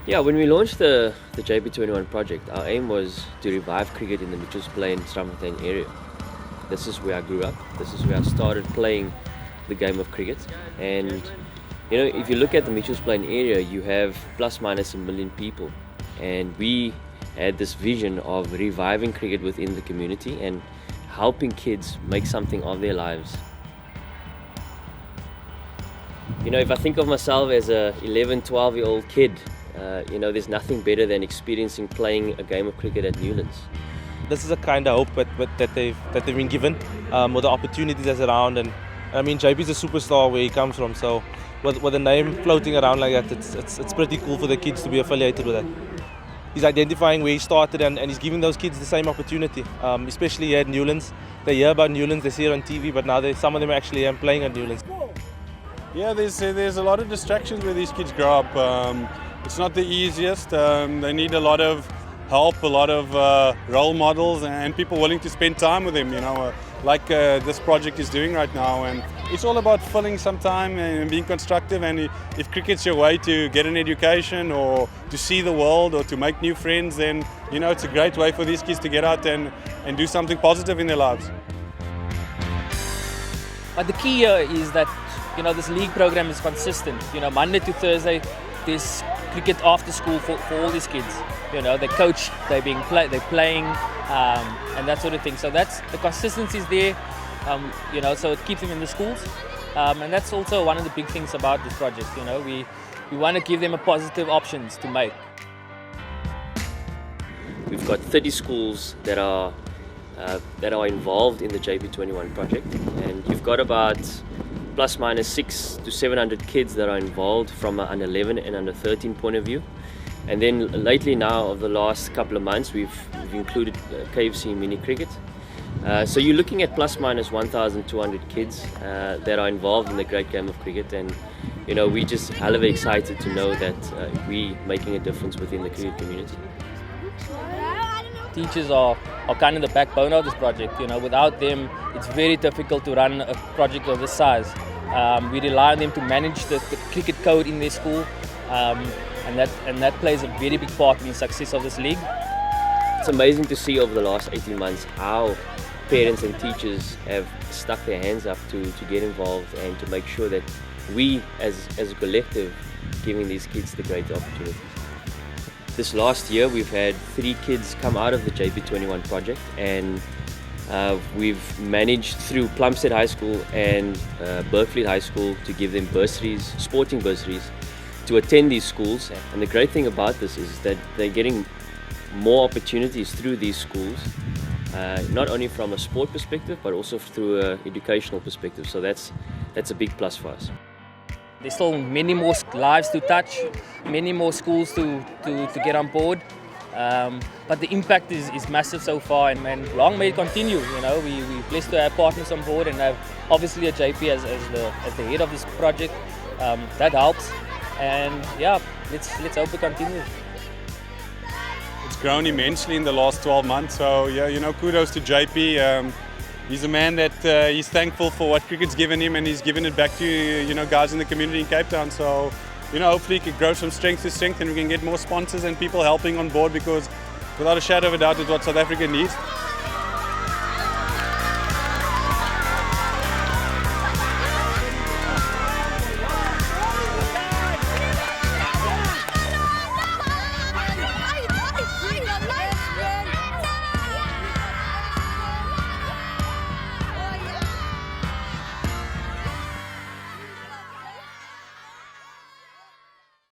Yeah, when we launched the JP21 project, our aim was to revive cricket in the Mitchells Plain, Strandfontein area. This is where I grew up. This is where I started playing the game of cricket. And if you look at the Mitchells Plain area, you have plus minus 1 million people. And we had this vision of reviving cricket within the community and helping kids make something of their lives. If I think of myself as a 11, 12-year-old kid, there's nothing better than experiencing playing a game of cricket at Newlands. This is a kind of hope that they've been given, with the opportunities that's around. And I mean, JP's a superstar where he comes from, so with the name floating around like that, it's pretty cool for the kids to be affiliated with that. He's identifying where he started and he's giving those kids the same opportunity, especially here at Newlands. They hear about Newlands, they see it on TV, but now some of them are actually playing at Newlands. Yeah, there's a lot of distractions where these kids grow up. It's not the easiest. They need a lot of help, a lot of role models and people willing to spend time with them, like this project is doing right now. And it's all about filling some time and being constructive. And if cricket's your way to get an education or to see the world or to make new friends, then it's a great way for these kids to get out and do something positive in their lives. But the key here is that this league program is consistent. Monday to Thursday, there's cricket after school for all these kids. They coach, they're playing, and that sort of thing. So that's the consistency is there. So it keeps them in the schools, and that's also one of the big things about this project. We want to give them a positive options to make. We've got 30 schools that are involved in the JP21 project, and you've got about plus minus 600 to 700 kids that are involved from an under 11 and under 13 point of view. And then lately now, over the last couple of months, we've included KFC mini cricket. So you're looking at plus minus 1,200 kids that are involved in the great game of cricket. And we're just hell of excited to know that we're making a difference within the cricket community. Teachers are kind of the backbone of this project. Without them, it's very difficult to run a project of this size. We rely on them to manage the cricket code in their school, and that plays a very big part in the success of this league. It's amazing to see over the last 18 months how parents and teachers have stuck their hands up to get involved and to make sure that we, as a collective, giving these kids the great opportunities. This last year, we've had 3 kids come out of the JP21 project, and we've managed through Plumstead High School and Berkeley High School to give them bursaries, sporting bursaries, to attend these schools. And the great thing about this is that they're getting more opportunities through these schools, not only from a sport perspective, but also through an educational perspective. So that's a big plus for us. There's still many more lives to touch, many more schools to get on board. But the impact is massive so far, and long may it continue. We're blessed to have partners on board and have obviously a JP as the head of this project. That helps, and yeah, let's hope it continues. It's grown immensely in the last 12 months, so yeah, kudos to JP. He's a man that he's thankful for what cricket's given him, and he's given it back to guys in the community in Cape Town. So hopefully it grows from strength to strength, and we can get more sponsors and people helping on board, because without a shadow of a doubt, it's what South Africa needs.